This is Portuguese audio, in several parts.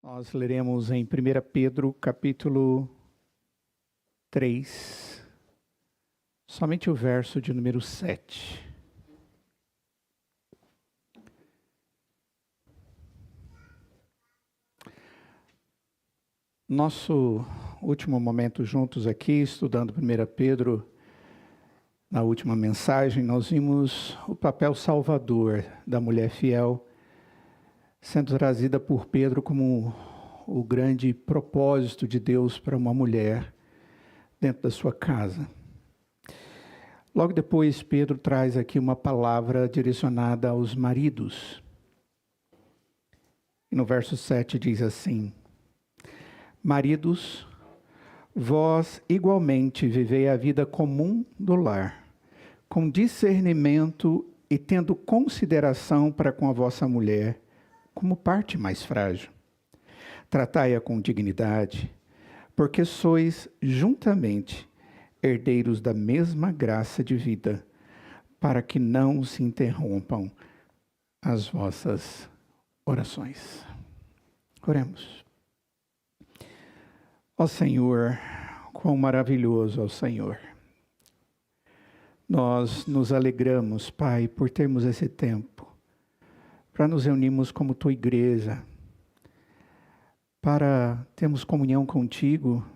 Nós leremos em 1 Pedro, capítulo 3, somente o verso de número 7. Nosso último momento juntos aqui, estudando 1 Pedro, na última mensagem, nós vimos o papel salvador da mulher fiel, sendo trazida por Pedro como o grande propósito de Deus para uma mulher dentro da sua casa. Logo depois, Pedro traz aqui uma palavra direcionada aos maridos. E no verso 7 diz assim: Maridos, vós igualmente vivei a vida comum do lar, com discernimento e tendo consideração para com a vossa mulher, como parte mais frágil. Tratai-a com dignidade, porque sois juntamente herdeiros da mesma graça de vida, para que não se interrompam as vossas orações. Oremos. Ó Senhor, quão maravilhoso é o Senhor. Nós nos alegramos, Pai, por termos esse tempo, para nos reunirmos como Tua igreja, para termos comunhão contigo,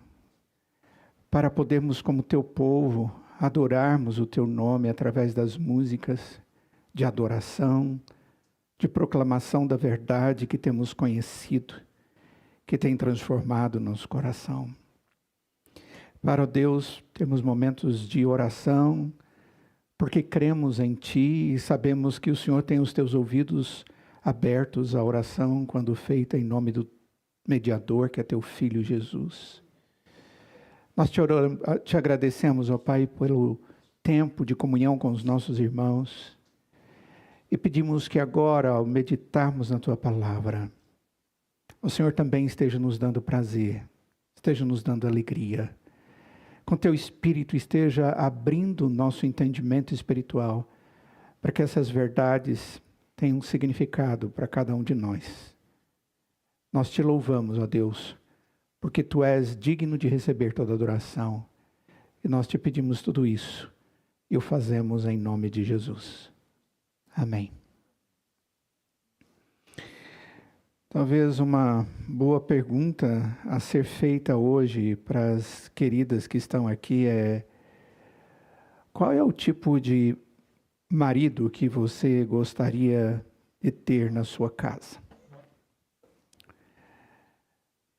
para podermos, como Teu povo, adorarmos o Teu nome através das músicas de adoração, de proclamação da verdade que temos conhecido, que tem transformado nosso coração. Para, ó Deus, temos momentos de oração, porque cremos em Ti e sabemos que o Senhor tem os Teus ouvidos abertos à oração quando feita em nome do mediador, que é Teu Filho Jesus. Nós te agradecemos, ó Pai, pelo tempo de comunhão com os nossos irmãos e pedimos que agora, ao meditarmos na Tua palavra, o Senhor também esteja nos dando prazer, esteja nos dando alegria. Com Teu Espírito esteja abrindo o nosso entendimento espiritual, para que essas verdades tenham um significado para cada um de nós. Nós Te louvamos, ó Deus, porque Tu és digno de receber toda adoração. E nós Te pedimos tudo isso, e o fazemos em nome de Jesus. Amém. Talvez uma boa pergunta a ser feita hoje para as queridas que estão aqui é: qual é o tipo de marido que você gostaria de ter na sua casa?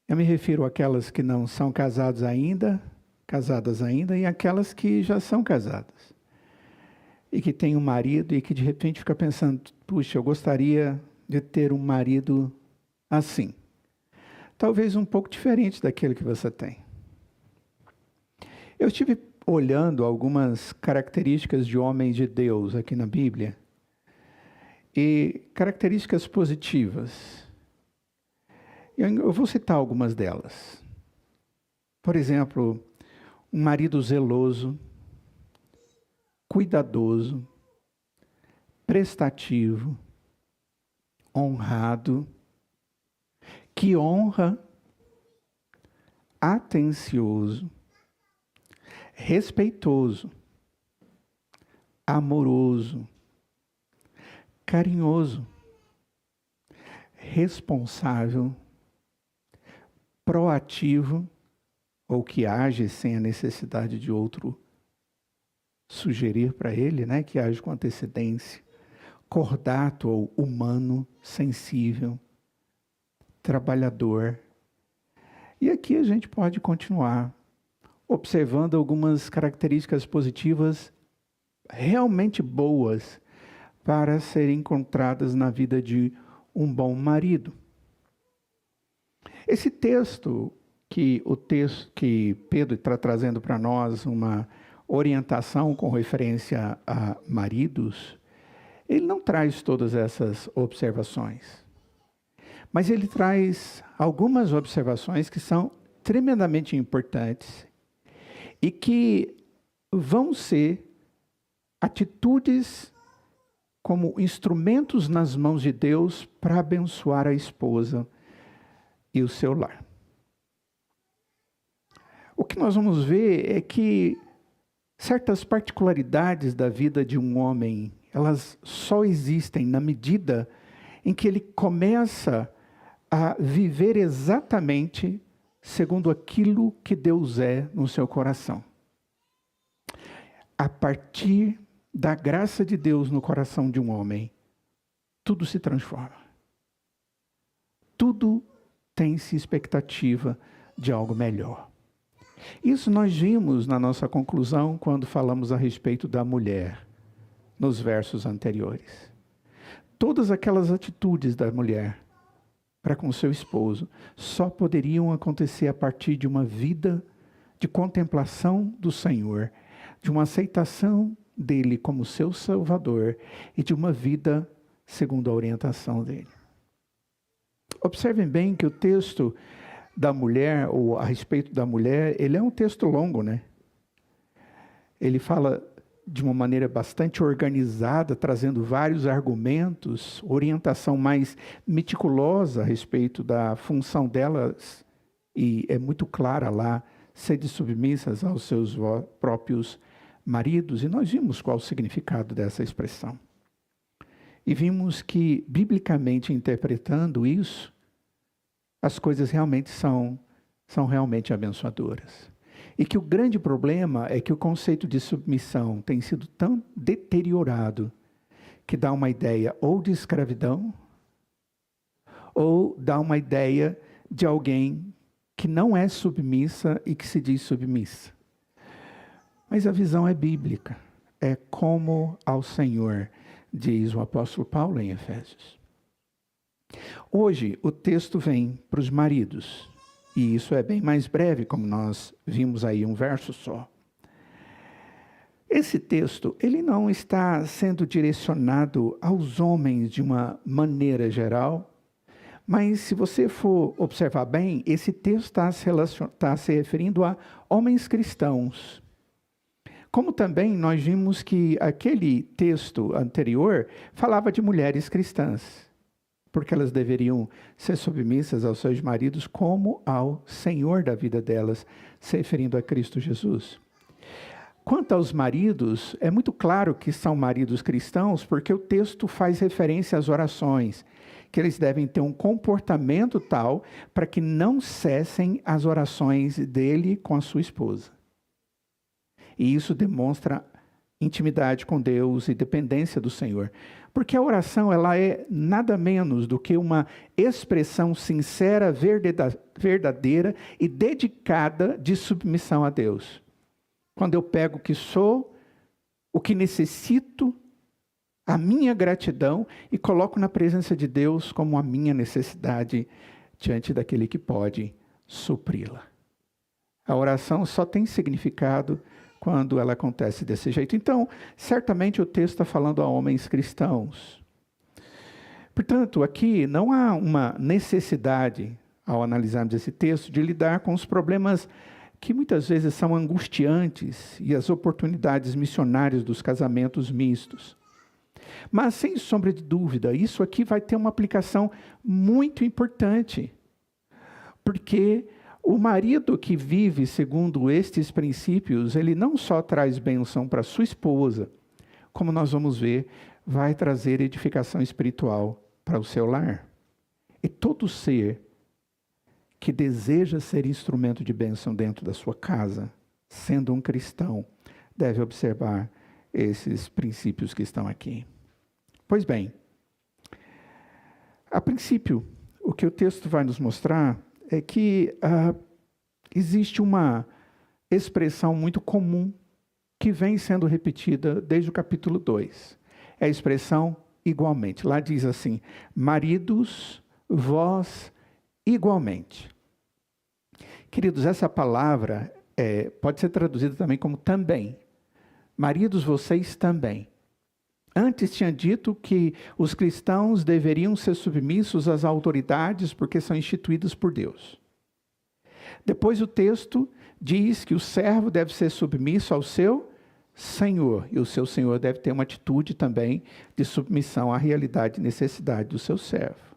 Eu me refiro àquelas que não são casadas ainda, e aquelas que já são casadas. E que têm um marido e que de repente fica pensando: puxa, eu gostaria de ter um marido assim. Talvez um pouco diferente daquele que você tem. Eu estive olhando algumas características de homens de Deus aqui na Bíblia, e características positivas. Eu vou citar algumas delas. Por exemplo, um marido zeloso, cuidadoso, prestativo, honrado, que honra, atencioso, respeitoso, amoroso, carinhoso, responsável, proativo, ou que age sem a necessidade de outro sugerir para ele, né? Que age com antecedência, cordato ou humano, sensível, trabalhador. E aqui a gente pode continuar observando algumas características positivas realmente boas para serem encontradas na vida de um bom marido. Esse texto que Pedro está trazendo para nós, uma orientação com referência a maridos, ele não traz todas essas observações. Mas ele traz algumas observações que são tremendamente importantes e que vão ser atitudes como instrumentos nas mãos de Deus para abençoar a esposa e o seu lar. O que nós vamos ver é que certas particularidades da vida de um homem, elas só existem na medida em que ele começa a viver exatamente segundo aquilo que Deus é no seu coração. A partir da graça de Deus no coração de um homem, tudo se transforma. Tudo tem-se expectativa de algo melhor. Isso nós vimos na nossa conclusão quando falamos a respeito da mulher, nos versos anteriores. Todas aquelas atitudes da mulher para com seu esposo só poderiam acontecer a partir de uma vida de contemplação do Senhor, de uma aceitação dele como seu Salvador e de uma vida segundo a orientação dele. Observem bem que o texto da mulher, ou a respeito da mulher, ele é um texto longo, né? Ele fala de uma maneira bastante organizada, trazendo vários argumentos, orientação mais meticulosa a respeito da função delas, e é muito clara lá, sede submissas aos seus próprios maridos, e nós vimos qual o significado dessa expressão. E vimos que, biblicamente interpretando isso, as coisas realmente são realmente abençoadoras. E que o grande problema é que o conceito de submissão tem sido tão deteriorado que dá uma ideia ou de escravidão, ou dá uma ideia de alguém que não é submissa e que se diz submissa. Mas a visão é bíblica, é como ao Senhor, diz o apóstolo Paulo em Efésios. Hoje o texto vem para os maridos, e isso é bem mais breve, como nós vimos aí um verso só. Esse texto, ele não está sendo direcionado aos homens de uma maneira geral, mas se você for observar bem, esse texto está se referindo a homens cristãos. Como também nós vimos que aquele texto anterior falava de mulheres cristãs, porque elas deveriam ser submissas aos seus maridos como ao Senhor da vida delas, se referindo a Cristo Jesus. Quanto aos maridos, é muito claro que são maridos cristãos, porque o texto faz referência às orações, que eles devem ter um comportamento tal para que não cessem as orações dele com a sua esposa. E isso demonstra intimidade com Deus e dependência do Senhor. Porque a oração, ela é nada menos do que uma expressão sincera, verdadeira e dedicada de submissão a Deus. Quando eu pego o que sou, o que necessito, a minha gratidão e coloco na presença de Deus como a minha necessidade diante daquele que pode supri-la. A oração só tem significado quando ela acontece desse jeito. Então, certamente o texto está falando a homens cristãos. Portanto, aqui não há uma necessidade, ao analisarmos esse texto, de lidar com os problemas que muitas vezes são angustiantes e as oportunidades missionárias dos casamentos mistos. Mas, sem sombra de dúvida, isso aqui vai ter uma aplicação muito importante, porque o marido que vive segundo estes princípios, ele não só traz bênção para sua esposa, como nós vamos ver, vai trazer edificação espiritual para o seu lar. E todo ser que deseja ser instrumento de bênção dentro da sua casa, sendo um cristão, deve observar esses princípios que estão aqui. Pois bem, a princípio, o que o texto vai nos mostrar é que existe uma expressão muito comum que vem sendo repetida desde o capítulo 2. É a expressão igualmente. Lá diz assim: maridos, vós igualmente. Queridos, essa palavra pode ser traduzida também como também. Maridos, vocês também. Antes tinha dito que os cristãos deveriam ser submissos às autoridades porque são instituídas por Deus. Depois o texto diz que o servo deve ser submisso ao seu Senhor, e o seu Senhor deve ter uma atitude também de submissão à realidade e necessidade do seu servo.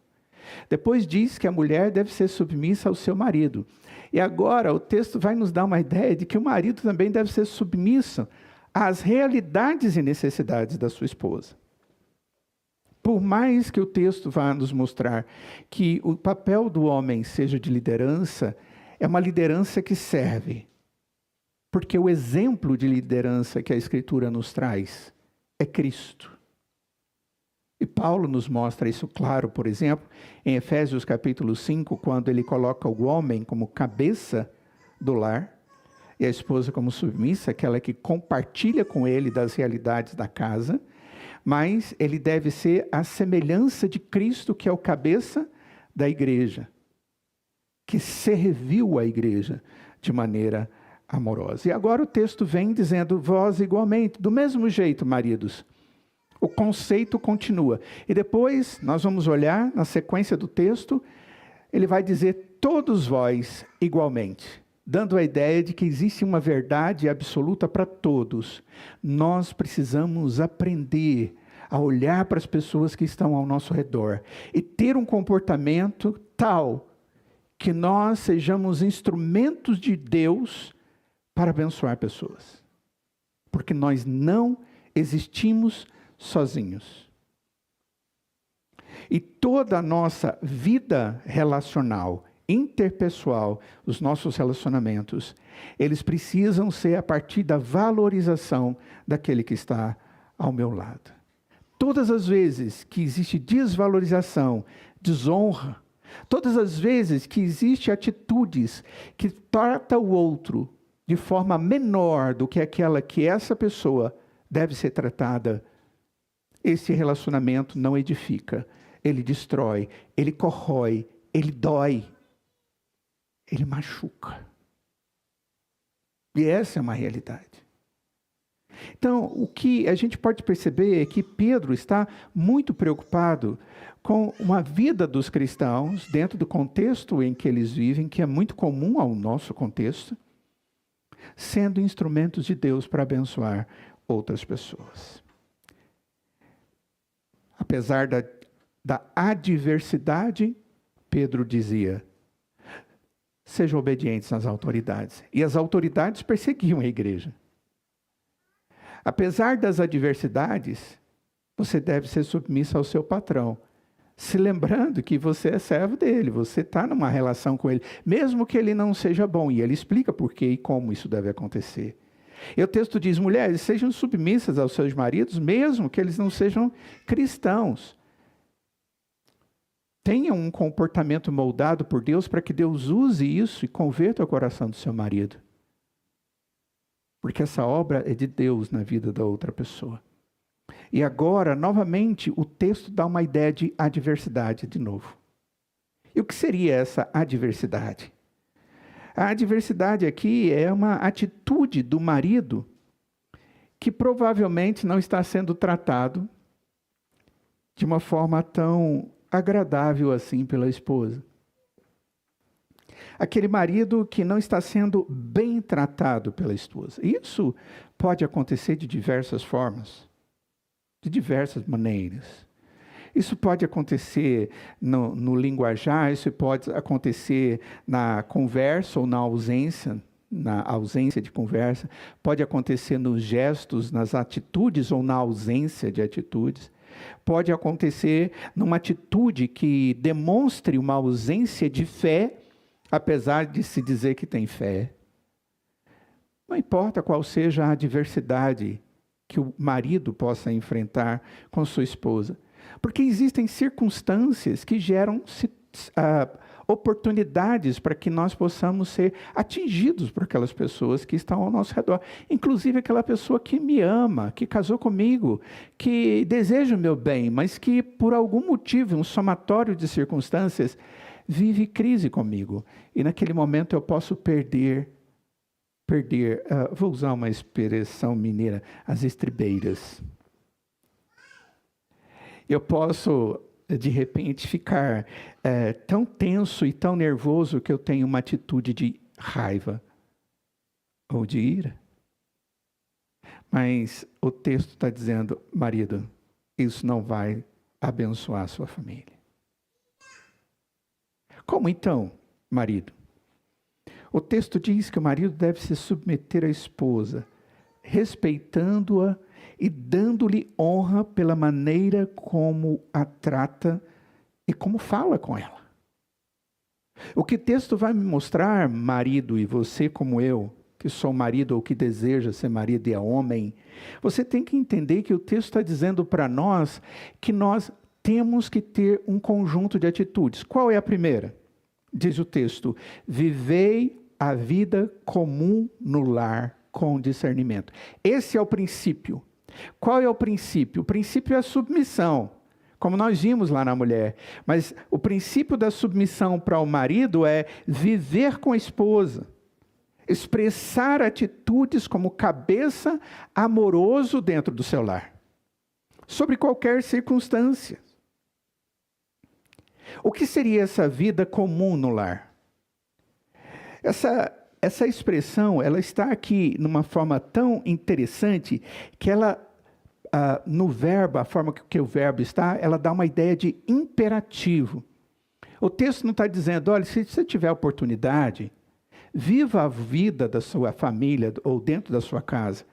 Depois diz que a mulher deve ser submissa ao seu marido. E agora o texto vai nos dar uma ideia de que o marido também deve ser submisso às realidades e necessidades da sua esposa. Por mais que o texto vá nos mostrar que o papel do homem seja de liderança, é uma liderança que serve. Porque o exemplo de liderança que a Escritura nos traz é Cristo. E Paulo nos mostra isso claro, por exemplo, em Efésios capítulo 5, quando ele coloca o homem como cabeça do lar, e a esposa como submissa, aquela que compartilha com ele das realidades da casa, mas ele deve ser a semelhança de Cristo, que é o cabeça da igreja, que serviu a igreja de maneira amorosa. E agora o texto vem dizendo, vós igualmente, do mesmo jeito, maridos. O conceito continua. E depois nós vamos olhar na sequência do texto, ele vai dizer todos vós igualmente, dando a ideia de que existe uma verdade absoluta para todos. Nós precisamos aprender a olhar para as pessoas que estão ao nosso redor e ter um comportamento tal que nós sejamos instrumentos de Deus para abençoar pessoas. Porque nós não existimos sozinhos. E toda a nossa vida relacional, interpessoal, os nossos relacionamentos, eles precisam ser a partir da valorização daquele que está ao meu lado. Todas as vezes que existe desvalorização, desonra, todas as vezes que existem atitudes que tratam o outro de forma menor do que aquela que essa pessoa deve ser tratada, esse relacionamento não edifica, ele destrói, ele corrói, ele dói, ele machuca. E essa é uma realidade. Então, o que a gente pode perceber é que Pedro está muito preocupado com uma vida dos cristãos, dentro do contexto em que eles vivem, que é muito comum ao nosso contexto, sendo instrumentos de Deus para abençoar outras pessoas. Apesar da adversidade, Pedro dizia, sejam obedientes às autoridades. E as autoridades perseguiam a igreja. Apesar das adversidades, você deve ser submisso ao seu patrão, se lembrando que você é servo dele, você está numa relação com ele, mesmo que ele não seja bom. E ele explica por que e como isso deve acontecer. E o texto diz, mulheres, sejam submissas aos seus maridos, mesmo que eles não sejam cristãos. Tenham um comportamento moldado por Deus para que Deus use isso e converta o coração do seu marido. Porque essa obra é de Deus na vida da outra pessoa. E agora, novamente, o texto dá uma ideia de adversidade de novo. E o que seria essa adversidade? A adversidade aqui é uma atitude do marido que provavelmente não está sendo tratado de uma forma tão agradável assim pela esposa. Aquele marido que não está sendo bem tratado pela esposa. Isso pode acontecer de diversas formas, de diversas maneiras. Isso pode acontecer no linguajar, isso pode acontecer na conversa ou na ausência de conversa, pode acontecer nos gestos, nas atitudes ou na ausência de atitudes. Pode acontecer numa atitude que demonstre uma ausência de fé, apesar de se dizer que tem fé. Não importa qual seja a adversidade que o marido possa enfrentar com sua esposa, porque existem circunstâncias que geram oportunidades para que nós possamos ser atingidos por aquelas pessoas que estão ao nosso redor. Inclusive aquela pessoa que me ama, que casou comigo, que deseja o meu bem, mas que por algum motivo, um somatório de circunstâncias, vive crise comigo. E naquele momento eu posso perder, vou usar uma expressão mineira, as estribeiras. Eu posso, de repente, ficar tão tenso e tão nervoso que eu tenho uma atitude de raiva ou de ira. Mas o texto está dizendo, marido, isso não vai abençoar a sua família. Como então, marido? O texto diz que o marido deve se submeter à esposa, respeitando-a e dando-lhe honra pela maneira como a trata e como fala com ela. O que o texto vai me mostrar, marido, e você como eu, que sou marido ou que deseja ser marido e é homem, você tem que entender que o texto está dizendo para nós que nós temos que ter um conjunto de atitudes. Qual é a primeira? Diz o texto: vivei a vida comum no lar com discernimento. Esse é o princípio. Qual é o princípio? O princípio é a submissão, como nós vimos lá na mulher. Mas o princípio da submissão para o marido é viver com a esposa, expressar atitudes como cabeça amoroso dentro do seu lar, sobre qualquer circunstância. O que seria essa vida comum no lar? Essa expressão, ela está aqui numa forma tão interessante que ela, no verbo, a forma que o verbo está, ela dá uma ideia de imperativo. O texto não está dizendo, olha, se você tiver oportunidade, viva a vida da sua família ou dentro da sua casa.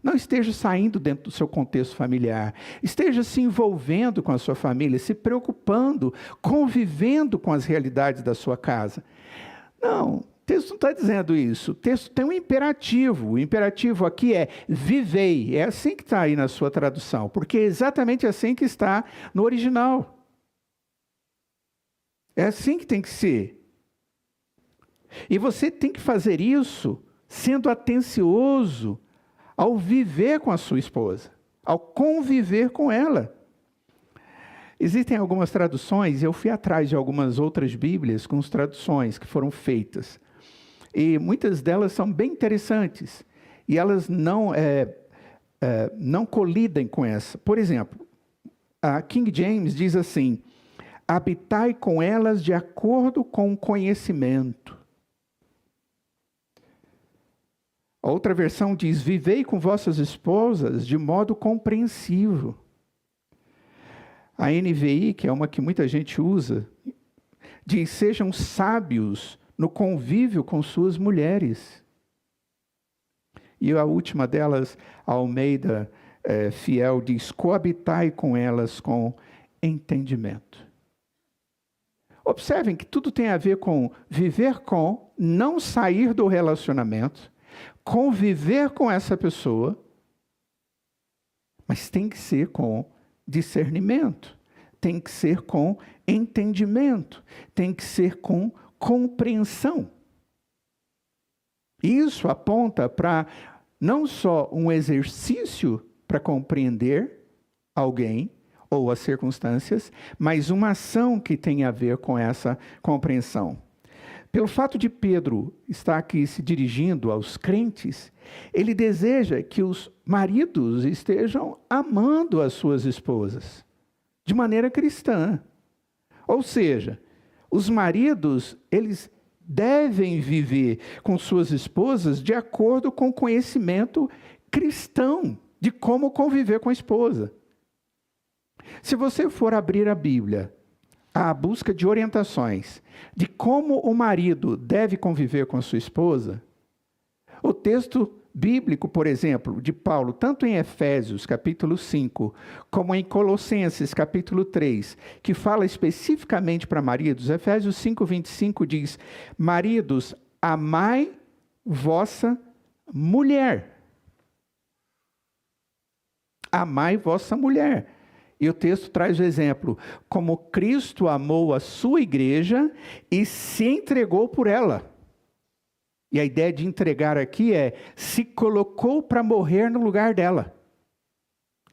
Não esteja saindo dentro do seu contexto familiar. Esteja se envolvendo com a sua família, se preocupando, convivendo com as realidades da sua casa. Não, o texto não está dizendo isso. O texto tem um imperativo. O imperativo aqui é vivei. É assim que está aí na sua tradução, porque é exatamente assim que está no original. É assim que tem que ser. E você tem que fazer isso sendo atencioso ao viver com a sua esposa, ao conviver com ela. Existem algumas traduções, eu fui atrás de algumas outras Bíblias com as traduções que foram feitas. E muitas delas são bem interessantes. E elas não colidem com essa. Por exemplo, a King James diz assim: habitai com elas de acordo com o conhecimento. A outra versão diz: vivei com vossas esposas de modo compreensivo. A NVI, que é uma que muita gente usa, diz: sejam sábios no convívio com suas mulheres. E a última delas, a Almeida Fiel, diz: coabitai com elas com entendimento. Observem que tudo tem a ver com viver com, não sair do relacionamento, conviver com essa pessoa, mas tem que ser com discernimento, tem que ser com entendimento, tem que ser com compreensão. Isso aponta para não só um exercício para compreender alguém ou as circunstâncias, mas uma ação que tem a ver com essa compreensão. Pelo fato de Pedro estar aqui se dirigindo aos crentes, ele deseja que os maridos estejam amando as suas esposas, de maneira cristã. Ou seja, os maridos, eles devem viver com suas esposas de acordo com o conhecimento cristão de como conviver com a esposa. Se você for abrir a Bíblia à busca de orientações de como o marido deve conviver com a sua esposa, o texto bíblico, por exemplo, de Paulo, tanto em Efésios, capítulo 5, como em Colossenses, capítulo 3, que fala especificamente para maridos, Efésios 5, 25 diz: maridos, amai vossa mulher. Amai vossa mulher. E o texto traz o exemplo: como Cristo amou a sua igreja e se entregou por ela. E a ideia de entregar aqui é, se colocou para morrer no lugar dela.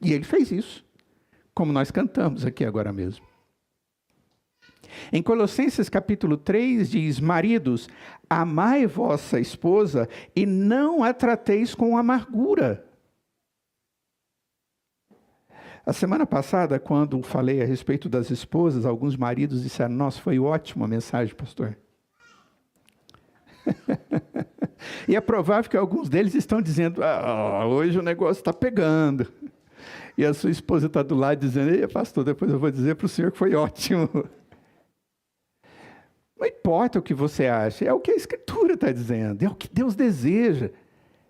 E ele fez isso, como nós cantamos aqui agora mesmo. Em Colossenses capítulo 3 diz: maridos, amai vossa esposa e não a trateis com amargura. A semana passada, quando falei a respeito das esposas, alguns maridos disseram: nossa, foi ótima a mensagem, pastor. E é provável que alguns deles estão dizendo: hoje o negócio está pegando. E a sua esposa está do lado dizendo: ei, pastor, depois eu vou dizer para o senhor que foi ótimo. Não importa o que você acha, é o que a Escritura está dizendo, é o que Deus deseja.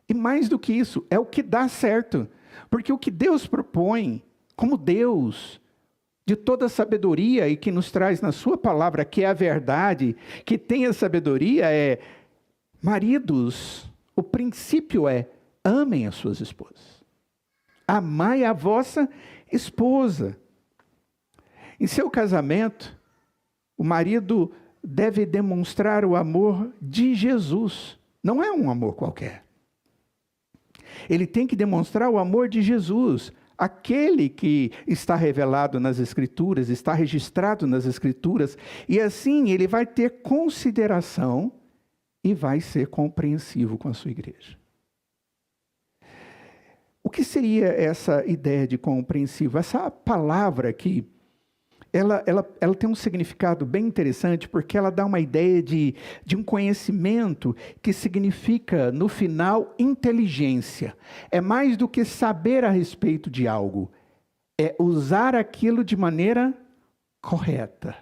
E mais do que isso, é o que dá certo. Porque o que Deus propõe, como Deus, de toda sabedoria e que nos traz na sua palavra, que é a verdade, que tem a sabedoria, é: maridos, o princípio é: amem as suas esposas. Amai a vossa esposa. Em seu casamento, o marido deve demonstrar o amor de Jesus. Não é um amor qualquer. Ele tem que demonstrar o amor de Jesus, aquele que está revelado nas Escrituras, está registrado nas Escrituras, e assim ele vai ter consideração e vai ser compreensivo com a sua igreja. O que seria essa ideia de compreensivo? Essa palavra aqui, ela tem um significado bem interessante, porque ela dá uma ideia de um conhecimento que significa, no final, inteligência. É mais do que saber a respeito de algo, é usar aquilo de maneira correta,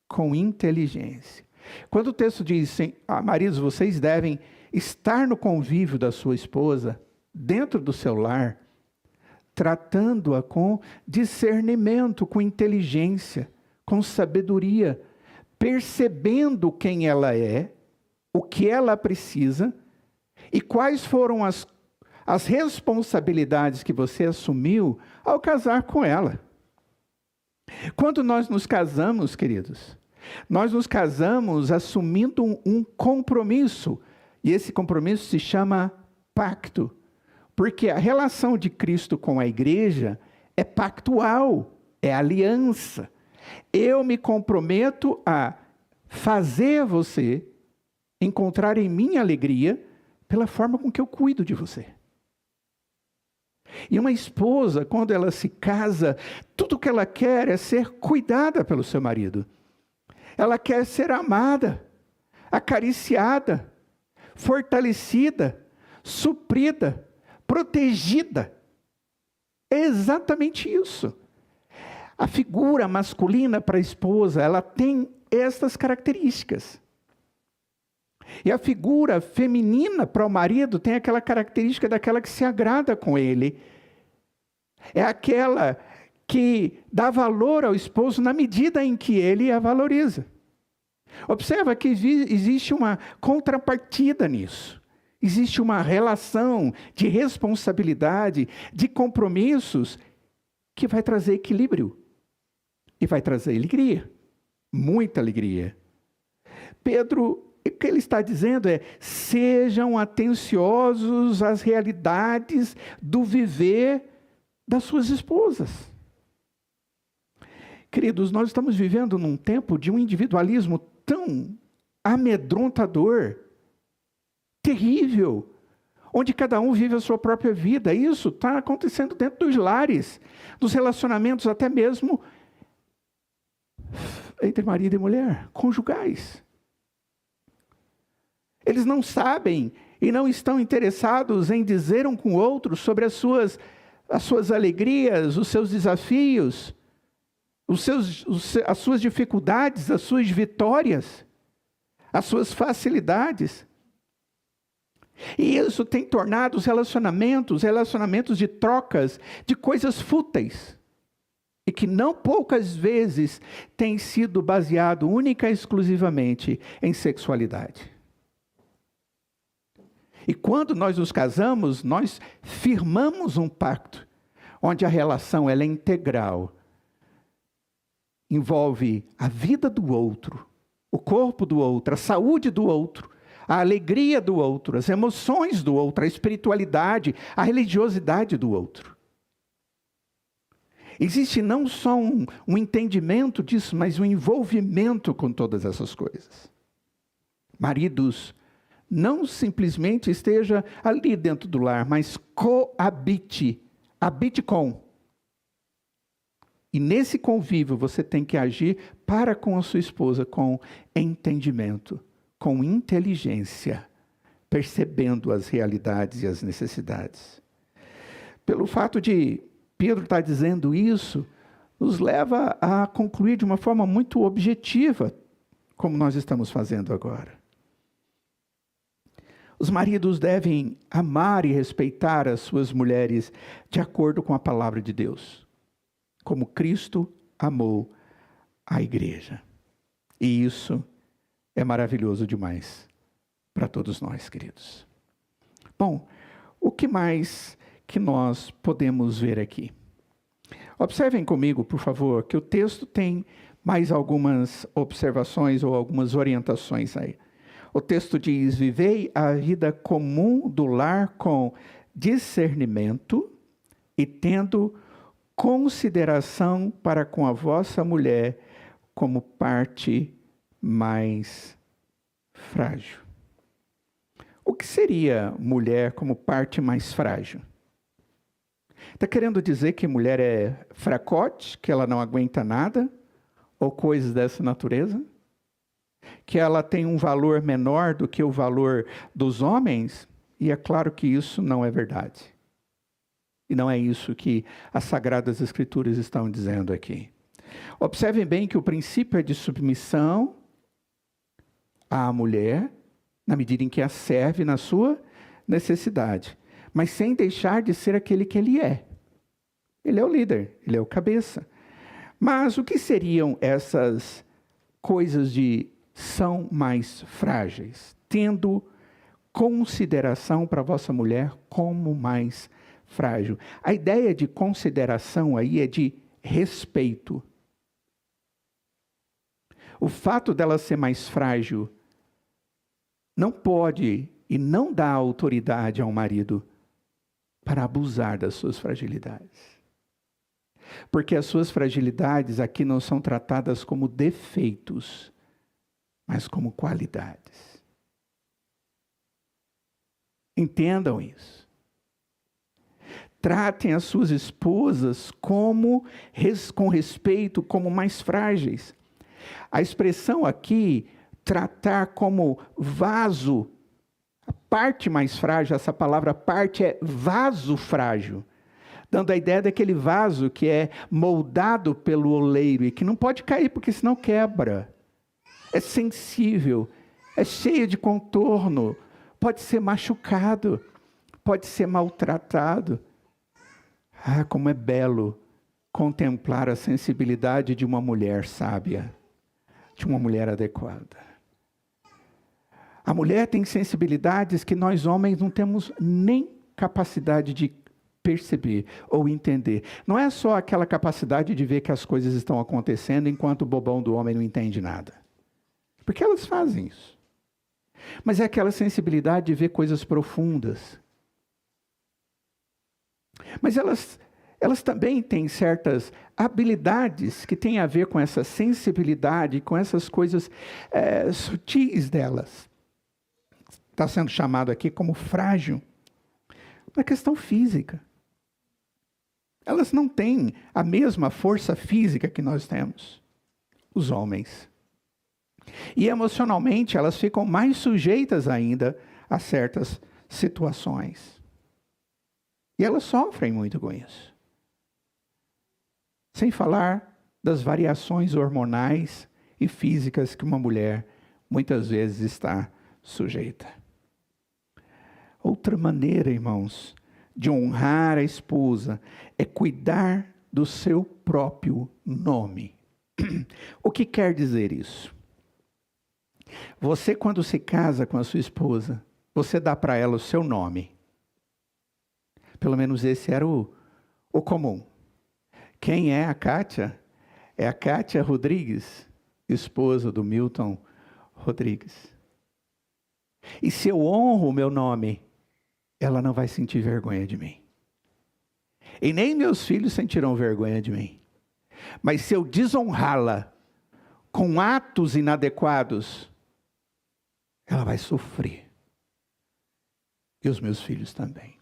com inteligência. Quando o texto diz, maridos, vocês devem estar no convívio da sua esposa, dentro do seu lar, tratando-a com discernimento, com inteligência, com sabedoria, percebendo quem ela é, o que ela precisa e quais foram as responsabilidades que você assumiu ao casar com ela. Quando nós nos casamos, queridos, nós nos casamos assumindo um compromisso, e esse compromisso se chama pacto. Porque a relação de Cristo com a igreja é pactual, é aliança. Eu me comprometo a fazer você encontrar em mim alegria pela forma com que eu cuido de você. E uma esposa, quando ela se casa, tudo que ela quer é ser cuidada pelo seu marido. Ela quer ser amada, acariciada, fortalecida, suprida, protegida. É exatamente isso. A figura masculina para a esposa, ela tem estas características. E a figura feminina para o marido tem aquela característica daquela que se agrada com ele. É aquela que dá valor ao esposo na medida em que ele a valoriza. Observa que existe uma contrapartida nisso. Existe uma relação de responsabilidade, de compromissos, que vai trazer equilíbrio. E vai trazer alegria. Muita alegria. Pedro, o que ele está dizendo é: sejam atenciosos às realidades do viver das suas esposas. Queridos, nós estamos vivendo num tempo de um individualismo tão amedrontador, terrível, onde cada um vive a sua própria vida. Isso está acontecendo dentro dos lares, dos relacionamentos até mesmo entre marido e mulher, conjugais. Eles não sabem e não estão interessados em dizer um com o outro sobre as suas alegrias, os seus desafios, as suas dificuldades, as suas vitórias, as suas facilidades. E isso tem tornado os relacionamentos de trocas, de coisas fúteis. E que não poucas vezes tem sido baseado única e exclusivamente em sexualidade. E quando nós nos casamos, nós firmamos um pacto, onde a relação ela é integral. Envolve a vida do outro, o corpo do outro, a saúde do outro, a alegria do outro, as emoções do outro, a espiritualidade, a religiosidade do outro. Existe não só um entendimento disso, mas um envolvimento com todas essas coisas. Maridos, não simplesmente esteja ali dentro do lar, mas coabite, habite com. E nesse convívio você tem que agir para com a sua esposa com entendimento, com inteligência, percebendo as realidades e as necessidades. Pelo fato de Pedro estar dizendo isso, nos leva a concluir de uma forma muito objetiva como nós estamos fazendo agora. Os maridos devem amar e respeitar as suas mulheres de acordo com a palavra de Deus, como Cristo amou a igreja. E isso é maravilhoso demais para todos nós, queridos. Bom, o que mais que nós podemos ver aqui? Observem comigo, por favor, que o texto tem mais algumas observações ou algumas orientações aí. O texto diz: vivei a vida comum do lar com discernimento e tendo consideração para com a vossa mulher como parte mais frágil. O que seria mulher como parte mais frágil? Está querendo dizer que mulher é fracote, que ela não aguenta nada, ou coisas dessa natureza? Que ela tem um valor menor do que o valor dos homens? E é claro que isso não é verdade. E não é isso que as Sagradas Escrituras estão dizendo aqui. Observem bem que o princípio é de submissão à mulher, na medida em que a serve na sua necessidade, mas sem deixar de ser aquele que ele é. Ele é o líder, ele é o cabeça. Mas o que seriam essas coisas de são mais frágeis? Tendo consideração para a vossa mulher como mais frágil. A ideia de consideração aí é de respeito. O fato dela ser mais frágil não pode e não dá autoridade ao marido para abusar das suas fragilidades. Porque as suas fragilidades aqui não são tratadas como defeitos, mas como qualidades. Entendam isso. Tratem as suas esposas com respeito, como mais frágeis. A expressão aqui, tratar como vaso, a parte mais frágil, essa palavra parte é vaso frágil, dando a ideia daquele vaso que é moldado pelo oleiro e que não pode cair, porque senão quebra. É sensível, é cheio de contorno, pode ser machucado, pode ser maltratado. Ah, como é belo contemplar a sensibilidade de uma mulher sábia, de uma mulher adequada. A mulher tem sensibilidades que nós homens não temos nem capacidade de perceber ou entender. Não é só aquela capacidade de ver que as coisas estão acontecendo enquanto o bobão do homem não entende nada. Porque elas fazem isso. Mas é aquela sensibilidade de ver coisas profundas. Mas elas também têm certas habilidades que têm a ver com essa sensibilidade, com essas coisas sutis delas. Está sendo chamado aqui como frágil. Na questão física. Elas não têm a mesma força física que nós temos, os homens. E emocionalmente elas ficam mais sujeitas ainda a certas situações. E elas sofrem muito com isso. Sem falar das variações hormonais e físicas que uma mulher muitas vezes está sujeita. Outra maneira, irmãos, de honrar a esposa é cuidar do seu próprio nome. O que quer dizer isso? Você, quando se casa com a sua esposa, você dá para ela o seu nome. Pelo menos esse era o comum. Quem é a Kátia? É a Kátia Rodrigues, esposa do Milton Rodrigues. E se eu honro o meu nome, ela não vai sentir vergonha de mim. E nem meus filhos sentirão vergonha de mim. Mas se eu desonrá-la com atos inadequados, ela vai sofrer. E os meus filhos também.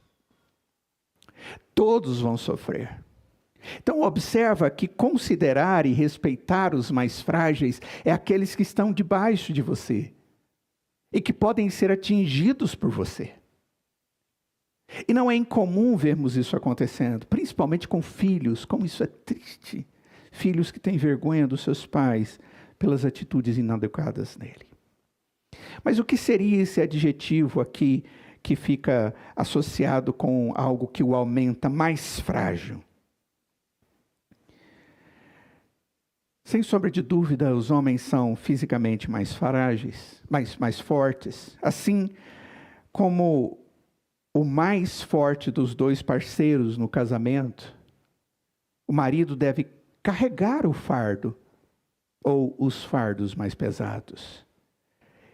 Todos vão sofrer. Então observa que considerar e respeitar os mais frágeis é aqueles que estão debaixo de você. E que podem ser atingidos por você. E não é incomum vermos isso acontecendo, principalmente com filhos, como isso é triste. Filhos que têm vergonha dos seus pais pelas atitudes inadequadas nele. Mas o que seria esse adjetivo aqui que fica associado com algo que o aumenta, mais frágil? Sem sombra de dúvida, os homens são fisicamente mais frágeis, mais fortes. Assim como o mais forte dos dois parceiros no casamento, o marido deve carregar o fardo ou os fardos mais pesados.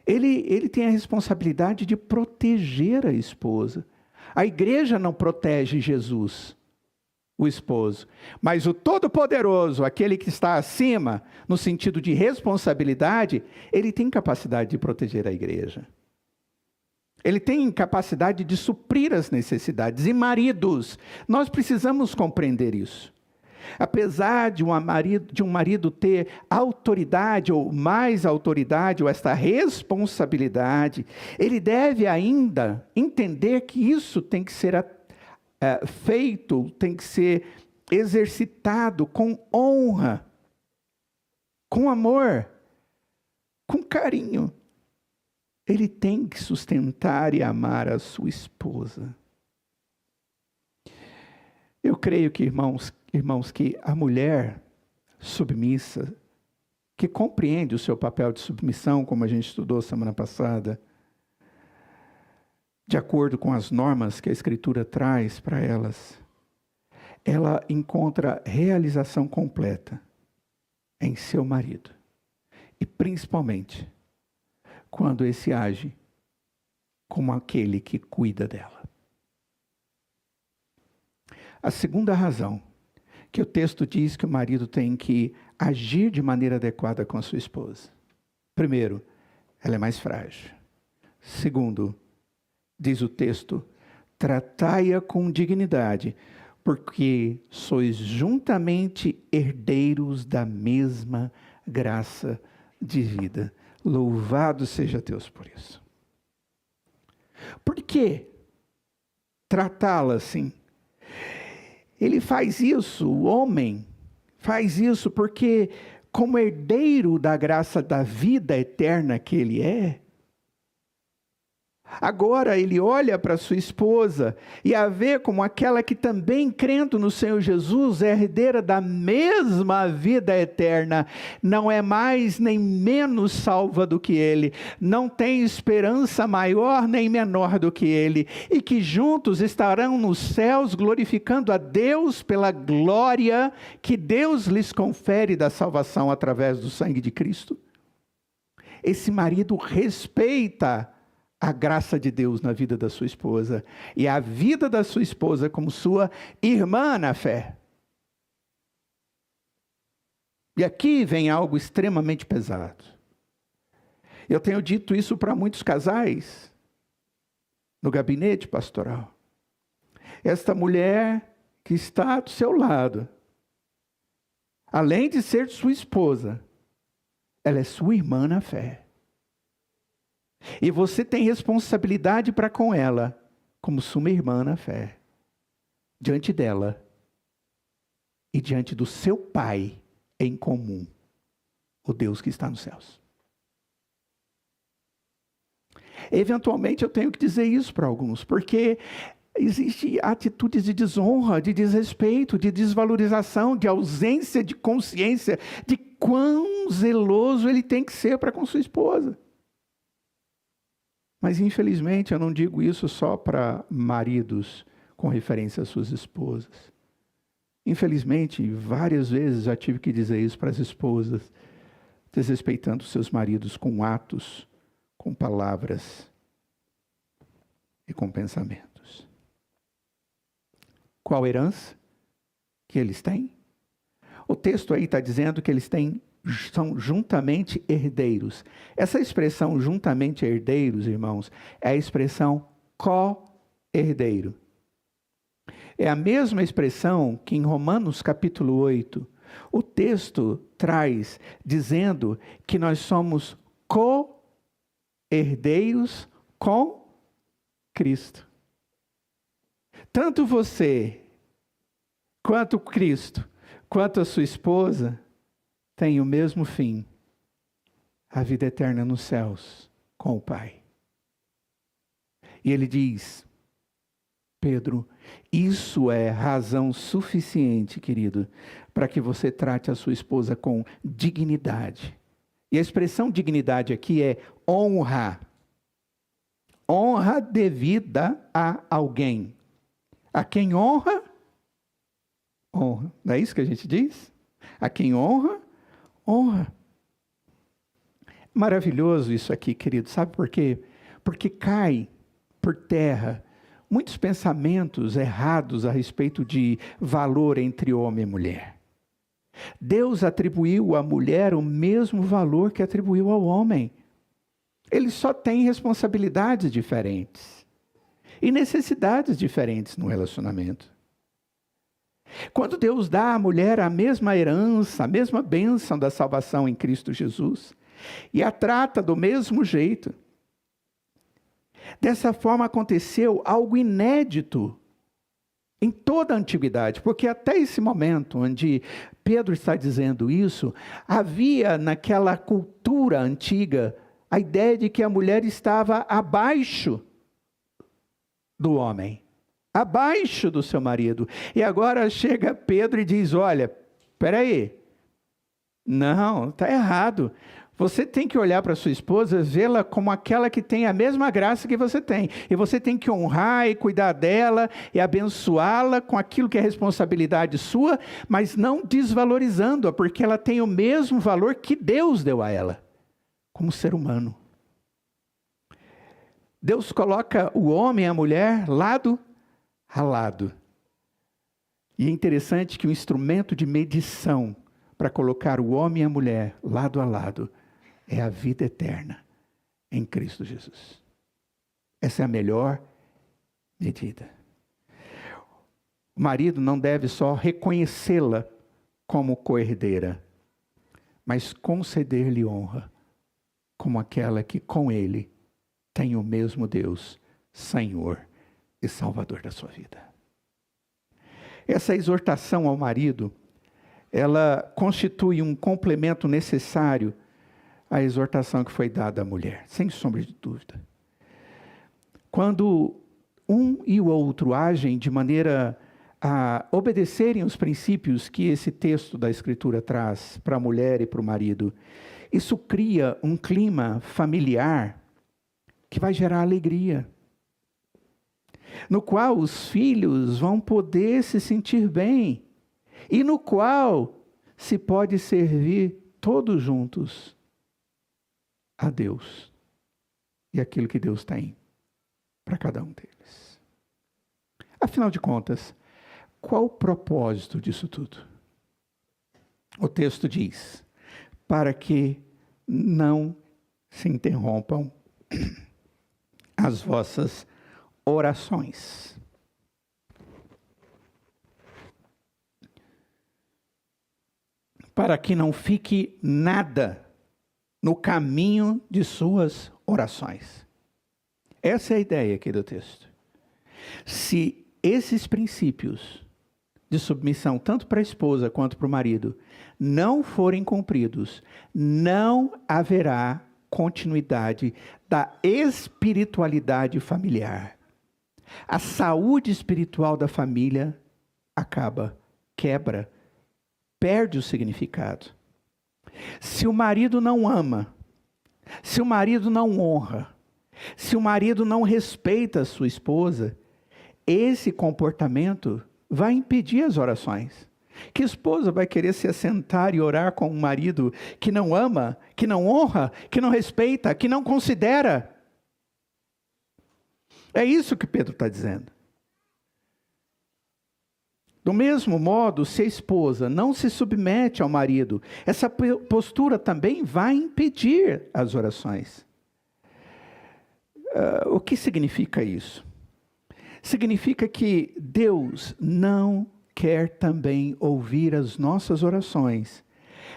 Ele tem a responsabilidade de proteger a esposa. A igreja não protege Jesus, o esposo, mas o Todo-Poderoso, aquele que está acima, no sentido de responsabilidade, ele tem capacidade de proteger a igreja. Ele tem capacidade de suprir as necessidades. E maridos, nós precisamos compreender isso. Apesar de um marido ter autoridade, ou mais autoridade, ou esta responsabilidade, ele deve ainda entender que isso tem que ser feito, tem que ser exercitado com honra, com amor, com carinho. Ele tem que sustentar e amar a sua esposa. Eu creio que, irmãos, que a mulher submissa, que compreende o seu papel de submissão, como a gente estudou semana passada, de acordo com as normas que a Escritura traz para elas, ela encontra realização completa em seu marido. E principalmente, quando esse age como aquele que cuida dela. A segunda razão, que o texto diz que o marido tem que agir de maneira adequada com a sua esposa. Primeiro, ela é mais frágil. Segundo, diz o texto, tratai-a com dignidade, porque sois juntamente herdeiros da mesma graça de vida. Louvado seja Deus por isso. Por que tratá-la assim? Ele faz isso, o homem faz isso porque, como herdeiro da graça da vida eterna que ele é, agora ele olha para sua esposa e a vê como aquela que também, crendo no Senhor Jesus, é herdeira da mesma vida eterna, não é mais nem menos salva do que ele, não tem esperança maior nem menor do que ele, e que juntos estarão nos céus glorificando a Deus pela glória que Deus lhes confere da salvação através do sangue de Cristo. Esse marido respeita a graça de Deus na vida da sua esposa, e a vida da sua esposa como sua irmã na fé. E aqui vem algo extremamente pesado. Eu tenho dito isso para muitos casais, no gabinete pastoral. Esta mulher que está do seu lado, além de ser sua esposa, ela é sua irmã na fé. E você tem responsabilidade para com ela, como sua irmã na fé, diante dela e diante do seu Pai em comum, o Deus que está nos céus. Eventualmente eu tenho que dizer isso para alguns, porque existem atitudes de desonra, de desrespeito, de desvalorização, de ausência de consciência de quão zeloso ele tem que ser para com sua esposa. Mas, infelizmente, eu não digo isso só para maridos com referência às suas esposas. Infelizmente, várias vezes já tive que dizer isso para as esposas, desrespeitando seus maridos com atos, com palavras e com pensamentos. Qual herança que eles têm? O texto aí está dizendo que eles são juntamente herdeiros. Essa expressão juntamente herdeiros, irmãos, é a expressão co-herdeiro. É a mesma expressão que em Romanos capítulo 8, o texto traz dizendo que nós somos co-herdeiros com Cristo. Tanto você, quanto Cristo, quanto a sua esposa, tem o mesmo fim, a vida eterna nos céus com o Pai. E ele diz, Pedro, isso é razão suficiente, querido, para que você trate a sua esposa com dignidade. E a expressão dignidade aqui é honra. Honra devida a alguém. A quem honra, honra. Não é isso que a gente diz? A quem honra, honra. Maravilhoso isso aqui, querido. Sabe por quê? Porque cai por terra muitos pensamentos errados a respeito de valor entre homem e mulher. Deus atribuiu à mulher o mesmo valor que atribuiu ao homem. Eles só têm responsabilidades diferentes e necessidades diferentes no relacionamento. Quando Deus dá à mulher a mesma herança, a mesma bênção da salvação em Cristo Jesus, e a trata do mesmo jeito, dessa forma aconteceu algo inédito em toda a antiguidade, porque até esse momento onde Pedro está dizendo isso, havia naquela cultura antiga a ideia de que a mulher estava abaixo do homem, abaixo do seu marido. E agora chega Pedro e diz, olha, espera aí, não, está errado. Você tem que olhar para sua esposa, vê-la como aquela que tem a mesma graça que você tem. E você tem que honrar e cuidar dela e abençoá-la com aquilo que é responsabilidade sua, mas não desvalorizando-a, porque ela tem o mesmo valor que Deus deu a ela, como ser humano. Deus coloca o homem e a mulher lado a lado. E é interessante que o instrumento de medição para colocar o homem e a mulher lado a lado é a vida eterna em Cristo Jesus. Essa é a melhor medida. O marido não deve só reconhecê-la como co-herdeira, mas conceder-lhe honra como aquela que com ele tem o mesmo Deus, Senhor e Salvador da sua vida. Essa exortação ao marido, ela constitui um complemento necessário à exortação que foi dada à mulher, sem sombra de dúvida. Quando um e o outro agem de maneira a obedecerem os princípios que esse texto da Escritura traz para a mulher e para o marido, isso cria um clima familiar que vai gerar alegria, no qual os filhos vão poder se sentir bem, e no qual se pode servir todos juntos a Deus e aquilo que Deus tem para cada um deles. Afinal de contas, qual o propósito disso tudo? O texto diz, para que não se interrompam as vossas orações. Para que não fique nada no caminho de suas orações. Essa é a ideia aqui do texto. Se esses princípios de submissão, tanto para a esposa quanto para o marido, não forem cumpridos, não haverá continuidade da espiritualidade familiar. A saúde espiritual da família acaba, quebra, perde o significado. Se o marido não ama, se o marido não honra, se o marido não respeita a sua esposa, esse comportamento vai impedir as orações. Que esposa vai querer se assentar e orar com um marido que não ama, que não honra, que não respeita, que não considera? É isso que Pedro está dizendo. Do mesmo modo, se a esposa não se submete ao marido, essa postura também vai impedir as orações. O que significa isso? Significa que Deus não quer também ouvir as nossas orações,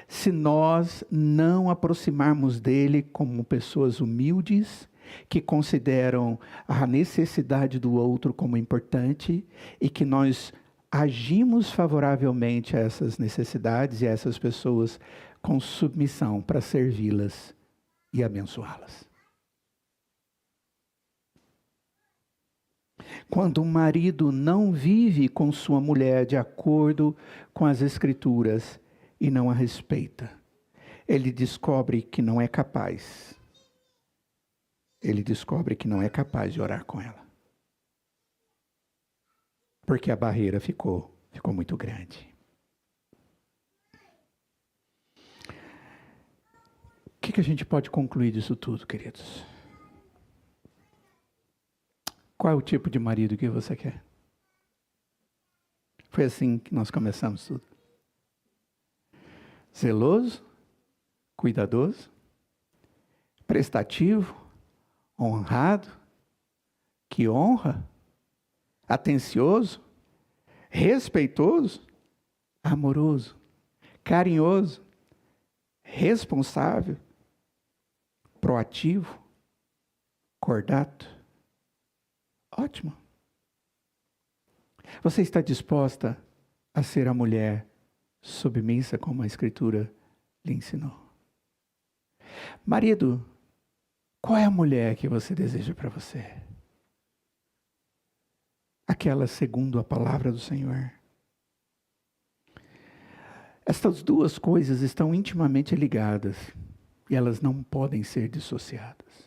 se nós não aproximarmos dele como pessoas humildes, que consideram a necessidade do outro como importante e que nós agimos favoravelmente a essas necessidades e a essas pessoas com submissão para servi-las e abençoá-las. Quando um marido não vive com sua mulher de acordo com as Escrituras e não a respeita, ele descobre que não é capaz. Ele descobre que não é capaz de orar com ela. Porque a barreira ficou muito grande. O que a gente pode concluir disso tudo, queridos? Qual é o tipo de marido que você quer? Foi assim que nós começamos tudo. Zeloso, cuidadoso, prestativo, honrado, que honra, atencioso, respeitoso, amoroso, carinhoso, responsável, proativo, cordato. Ótimo. Você está disposta a ser a mulher submissa como a Escritura lhe ensinou? Marido, qual é a mulher que você deseja para você? Aquela segundo a palavra do Senhor. Estas duas coisas estão intimamente ligadas e elas não podem ser dissociadas.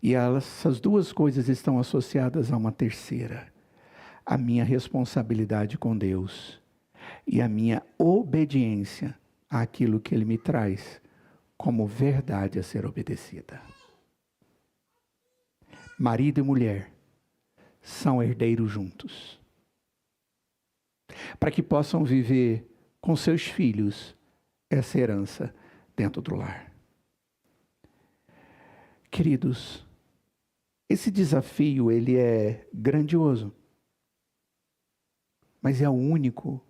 E essas duas coisas estão associadas a uma terceira: a minha responsabilidade com Deus e a minha obediência àquilo que Ele me traz como verdade a ser obedecida. Marido e mulher são herdeiros juntos, para que possam viver com seus filhos essa herança dentro do lar. Queridos, esse desafio, ele é grandioso, mas é o único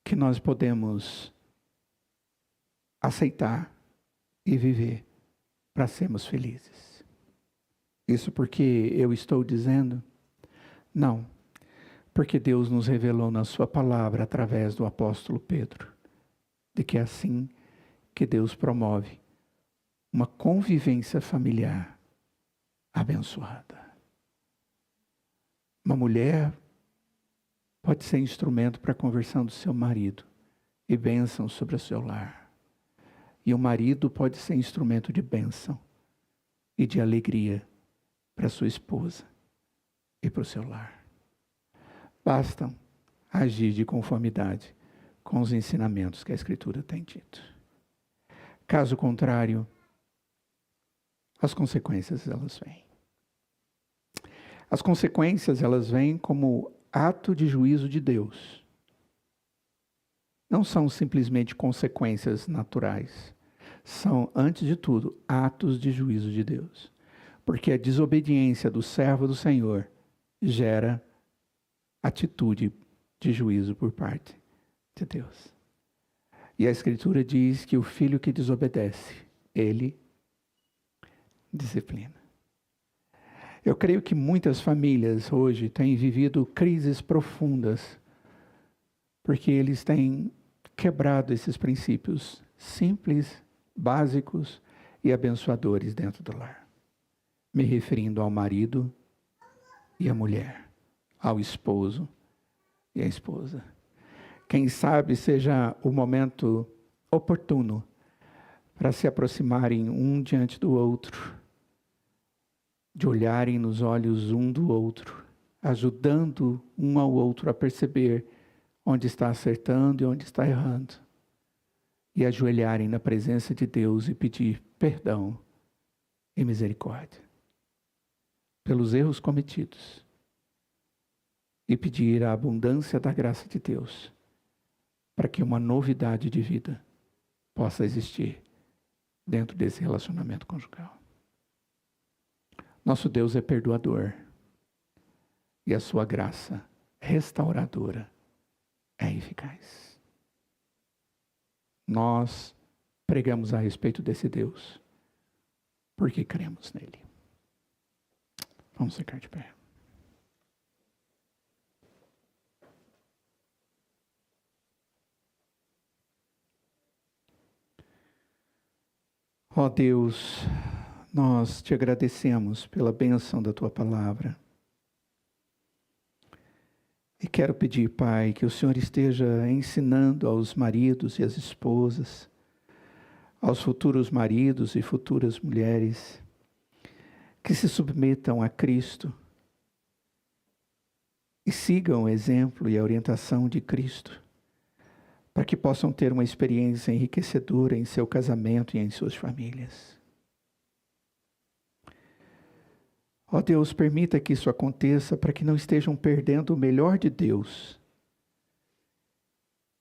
que nós podemos aceitar e viver para sermos felizes. Isso porque eu estou dizendo? Não, porque Deus nos revelou na sua palavra, através do apóstolo Pedro, de que é assim que Deus promove uma convivência familiar abençoada. Uma mulher pode ser instrumento para a conversão do seu marido e bênção sobre o seu lar. E o marido pode ser instrumento de bênção e de alegria para sua esposa e para o seu lar. Bastam agir de conformidade com os ensinamentos que a Escritura tem dito. Caso contrário, as consequências elas vêm. As consequências elas vêm como ato de juízo de Deus. Não são simplesmente consequências naturais. São, antes de tudo, atos de juízo de Deus. Porque a desobediência do servo do Senhor gera atitude de juízo por parte de Deus. E a Escritura diz que o filho que desobedece, ele disciplina. Eu creio que muitas famílias hoje têm vivido crises profundas, porque eles têm quebrado esses princípios simples, básicos e abençoadores dentro do lar. Me referindo ao marido e à mulher, ao esposo e à esposa. Quem sabe seja o momento oportuno para se aproximarem um diante do outro, de olharem nos olhos um do outro, ajudando um ao outro a perceber onde está acertando e onde está errando, e ajoelharem na presença de Deus e pedir perdão e misericórdia pelos erros cometidos, e pedir a abundância da graça de Deus para que uma novidade de vida possa existir dentro desse relacionamento conjugal. Nosso Deus é perdoador e a sua graça restauradora é eficaz. Nós pregamos a respeito desse Deus porque cremos nele. Vamos ficar de pé. Ó Deus, nós te agradecemos pela bênção da tua palavra. E quero pedir, Pai, que o Senhor esteja ensinando aos maridos e às esposas, aos futuros maridos e futuras mulheres, que se submetam a Cristo e sigam o exemplo e a orientação de Cristo, para que possam ter uma experiência enriquecedora em seu casamento e em suas famílias. Ó Deus, permita que isso aconteça para que não estejam perdendo o melhor de Deus,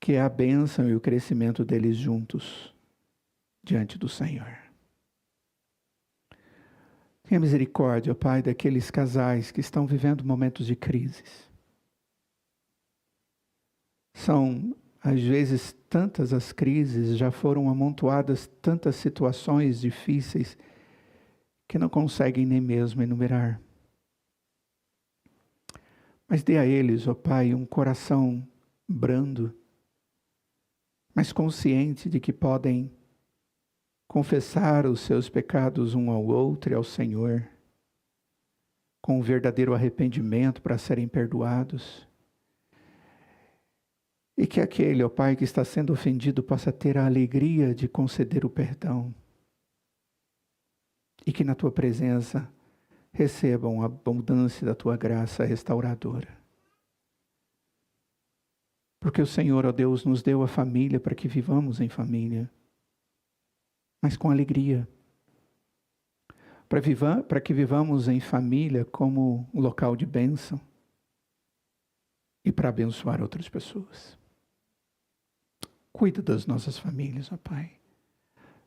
que é a bênção e o crescimento deles juntos diante do Senhor. Tenha misericórdia, ó Pai, daqueles casais que estão vivendo momentos de crises. São, às vezes, tantas as crises, já foram amontoadas tantas situações difíceis que não conseguem nem mesmo enumerar. Mas dê a eles, ó Pai, um coração brando, mas consciente de que podem confessar os seus pecados um ao outro e ao Senhor, com um verdadeiro arrependimento para serem perdoados. E que aquele, ó Pai, que está sendo ofendido possa ter a alegria de conceder o perdão. E que na tua presença recebam a abundância da tua graça restauradora. Porque o Senhor, ó Deus, nos deu a família para que vivamos em família, mas com alegria. Para que vivamos em família como um local de bênção e para abençoar outras pessoas. Cuida das nossas famílias, ó Pai.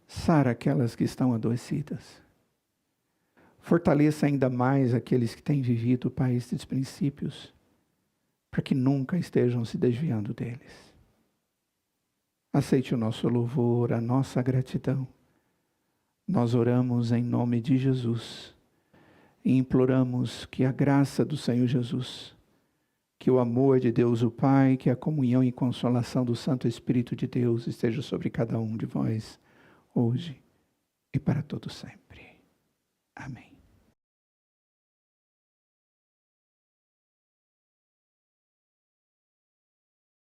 Sara aquelas que estão adoecidas. Fortaleça ainda mais aqueles que têm vivido, Pai, estes princípios, para que nunca estejam se desviando deles. Aceite o nosso louvor, a nossa gratidão. Nós oramos em nome de Jesus e imploramos que a graça do Senhor Jesus, que o amor de Deus o Pai, que a comunhão e consolação do Santo Espírito de Deus esteja sobre cada um de vós, hoje e para todo sempre. Amém.